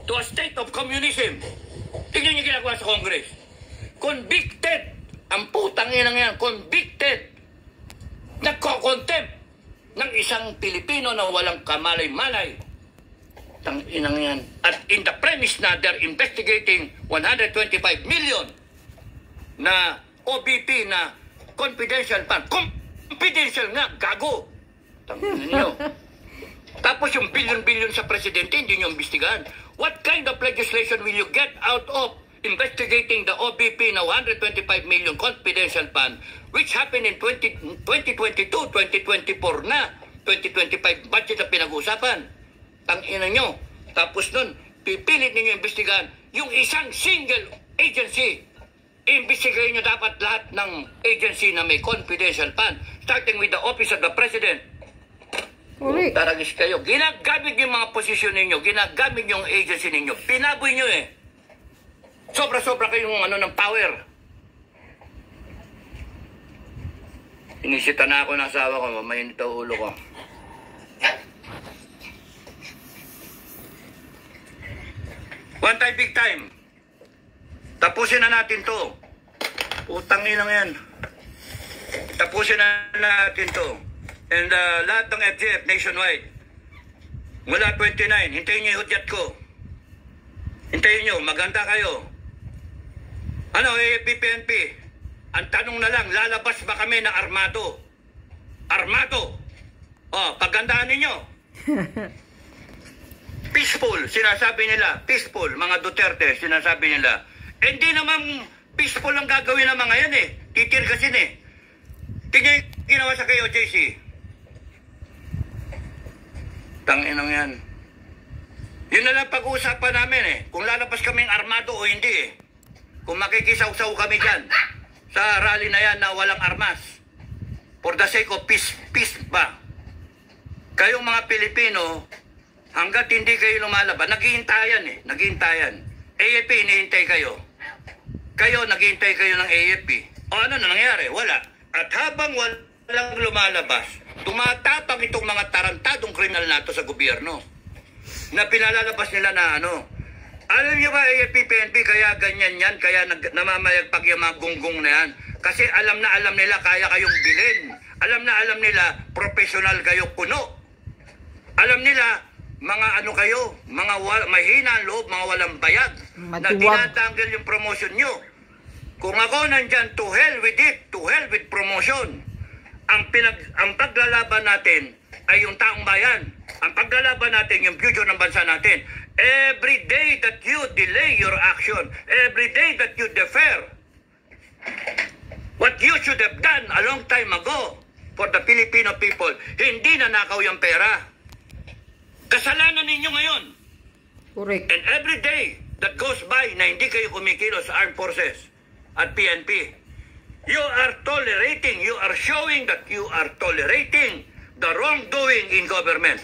to a state of communism. Tingnan niyo ginagawa sa Congress. Convicted. Ang putang inang yan, convicted. Nagko-contempt ng isang Pilipino na walang kamalay-malay. Tang inang yan. At in the premise na they're investigating 125 million na OBP na confidential fund. Confidential nga, gago. Tang inang nyo. Tapos yung billion-billion sa presidente, hindi nyo imbestigahan. What kind of legislation will you get out of investigating the OBP na 125 million confidential fund which happened in 2022, 2024 na, 2025 budget na pinag-uusapan. Tangina nyo. Tapos nun, pipilit ninyo imbestigahan yung isang single agency. Imbestigahin nyo dapat lahat ng agency na may confidential fund, starting with the Office of the President. Taragis kayo. Ginagamit yung mga posisyon ninyo, ginagamit yung agency ninyo. Pinaboy nyo eh. Sobra-sobra kayong ng power. Inisita na ako ng asawa ko, mamayin ito ulo ko. One time, big time. Tapusin na natin to. Putang inang yan. Tapusin na natin to. And lahat ng FGF nationwide. Mula 29, hintayin nyo yung hudyat ko. Hintayin nyo, maganda kayo. Ano, PNP? Ang tanong na lang, lalabas ba kami ng armado? Armado! O, pagandaan ninyo. Peaceful, sinasabi nila. Peaceful, mga Duterte, sinasabi nila. Hindi naman peaceful ang gagawin ng mga yan eh. Titirgasin eh. Tingnan yung ginawa sa KOJC. Tanginang yan. Yun na lang pag-uusapan namin eh. Kung lalabas kaming armado o hindi eh. Kung makikisaw-saw kami dyan sa rally na yan na walang armas. For the sake of peace, peace ba? Kayong mga Pilipino, hanggat hindi kayo lumalaban, naghihintayan eh, naghihintayan. AFP, hinihintay kayo. Kayo, naghihintay kayo ng AFP. O ano na nangyari? Wala. At habang walang lumalabas, tumatapang itong mga tarantadong kriminal nato sa gobyerno na pinalalabas nila na alam niyo ba, AFP, PNP, kaya ganyan yan, kaya namamayagpag yung mga gunggong na yan. Kasi alam na alam nila, kaya kayong bilhin. Alam na alam nila, professional kayo puno. Alam nila, mga kayo, mga mahina ang loob, mga walang bayag, na tinatanggal yung promotion nyo. Kung ako nandyan, to hell with it, to hell with promotion. Ang paglalaban natin ay yung taong bayan. Ang paglalaban natin, yung future ng bansa natin. Every day that you delay your action, every day that you defer, what you should have done a long time ago for the Filipino people, hindi na nakaw yung pera. Kasalanan ninyo ngayon. Correct. And every day that goes by na hindi kayo kumikilos sa armed forces at PNP, you are tolerating, you are showing that you are tolerating the wrongdoing in government.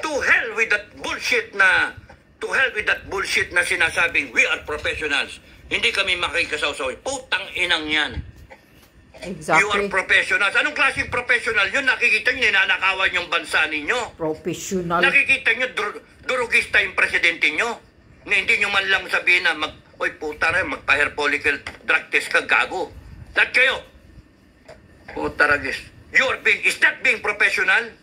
To hell with that bullshit na sinasabing we are professionals. Hindi kami makikasawsaw. Putang inang yan. Exactly. You are professionals. Anong klaseng professional yun? Nakikita nyo, ninanakawan yung bansa ninyo. Professional. Nakikita nyo, durugista yung presidente nyo. Na hindi nyo man lang sabihin na, oy puta na, magpa-hair follicle drug test ka, gago. Lahat kayo. Puta ragis. Is that being professional?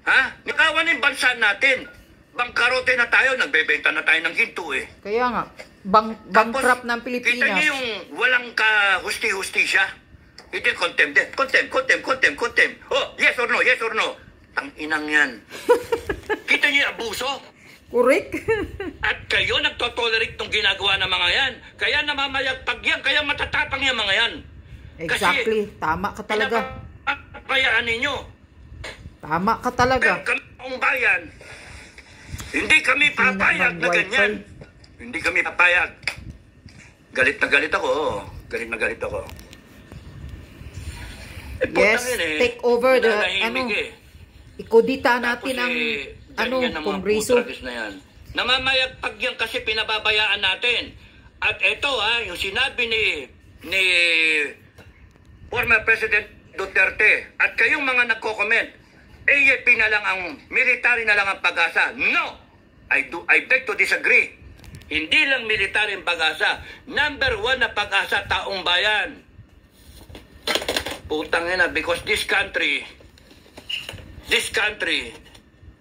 Ha? Nakawan yung bansa natin. Bangkarote na tayo, nagbebenta na tayo ng ginto eh. Kaya nga, bankrupt ng Pilipinas. Kita niyo yung walang ka-husti-hustisya? Ito yung contempt. Oh, yes or no, yes or no. Tang-inang yan. Kita niyo yung abuso? Correct. At kayo nagtotolerate ng ginagawa ng mga yan. Kaya namamayagpag yan, kaya matatapang yung mga yan. Exactly, tama ka talaga. Kayaan ninyo. Tama ka talaga. Pero kami bayan, hindi kami papayag na ganyan. Hindi kami papayag. Galit na galit ako. Galit na galit ako. Yes, take over the, ikodita natin ang kongreso. Namamayagpag yan kasi pinababayaan natin. At ito yung sinabi ni former President Duterte at kayong mga nagko-comment, AFP na lang ang military na lang ang pag-asa. No! I beg to disagree. Hindi lang military ang pag-asa. Number 1 na pag-asa, taong bayan. Putang ina, because this country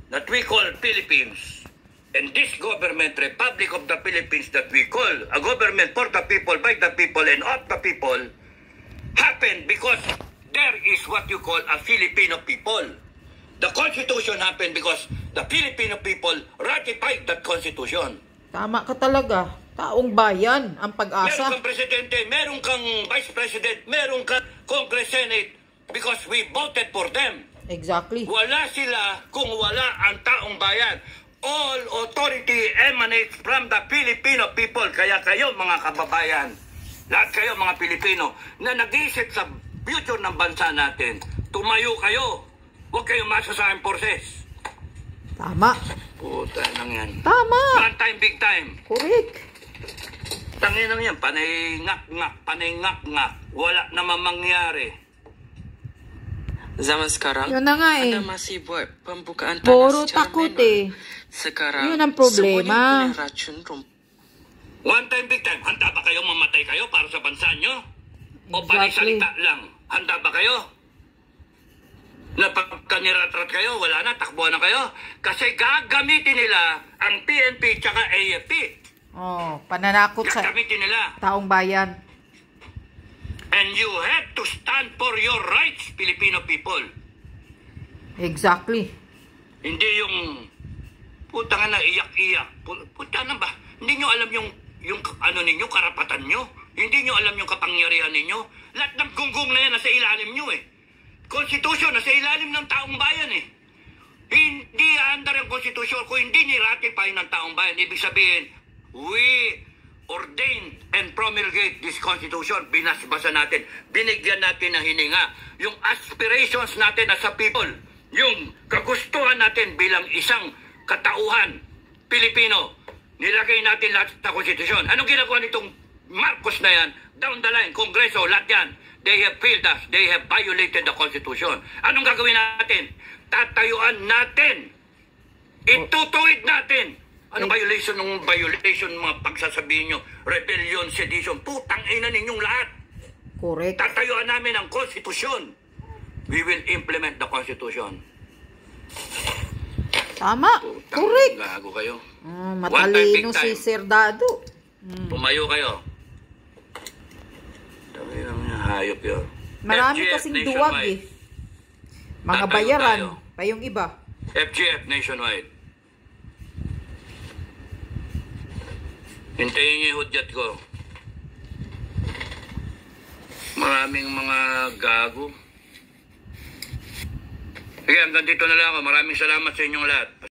that we call Philippines, and this government, Republic of the Philippines, that we call a government for the people, by the people, and of the people, happened because there is what you call a Filipino people. The Constitution happened because the Filipino people ratified that Constitution. Tama ka talaga. Taong bayan ang pag-asa. Meron kang presidente, meron kang vice president, meron kang Congress, Senate, because we voted for them. Exactly. Wala sila kung wala ang taong bayan. All authority emanates from the Filipino people. Kaya kayo mga kababayan, lahat kayo mga Pilipino na nag-iisip sa future ng bansa natin, tumayo kayo. Huwag kayong masasayang forces. Tama. Puta nang yan. Tama. One time, big time. Correct. Tangin nang yan, panay ngak-ngak. Wala naman mangyari. Zaman sekarang, Yun na nga eh. Anda masih buat pembukaan tanah Puro secara takot manual. eh. Sekarang, Yun ang problema. semuanya punya racun rumput. One time, big time. Handa ba kayo mamatay kayo para sa bansa nyo? O panay Exactly. salita lang? Handa ba kayo? Na pagkaniratrat kayo, wala na, takbo na kayo. Kasi gagamitin nila ang PNP tsaka AFP. Oh, pananakot sa Gagamitin nila. taong bayan. And you have to stand for your rights, Filipino people. Exactly. Hindi yung puta nga na iyak-iyak. Puta na ba? Hindi nyo alam yung ano ninyo, karapatan nyo? Hindi nyo alam yung kapangyarihan ninyo? Lahat ng gunggong na yan nasa ilalim nyo eh. Konstitusyon nasa ilalim ng taong bayan eh. Hindi under ang konstitusyon kung hindi ni-ratify ng taong bayan. Ibig sabihin, we ordained and promulgate this constitution. Binasbasa natin. Binigyan natin ng hininga. Yung aspirations natin as a people. Yung kagustuhan natin bilang isang katauhan Pilipino. Nilagay natin lahat sa konstitusyon. Anong ginagawa nitong Marcos na yan? Down the line, Kongreso, lahat yan. They have failed us. They have violated the Constitution. Anong gagawin natin? Tatayuan natin. Itutuwid natin. Ano violation ng mga pagsasabihin nyo? Rebellion, sedition. Putang ina ninyong lahat. Correct. Tatayuan namin ang Constitution. We will implement the Constitution. Tama. Putang Correct. gago kayo. Matalino One time, si big time. Sir Dado. Tumayo kayo. Tayo lang yung hayop yun. Marami FGF kasing nationwide. duwag eh. Mga Tatayo bayaran. tayo. Pa yung iba. FGF nationwide. Hintayin niyo yung hudyat ko. Maraming mga gago. Sige, hanggang dito na lang ako. Maraming salamat sa inyong lahat.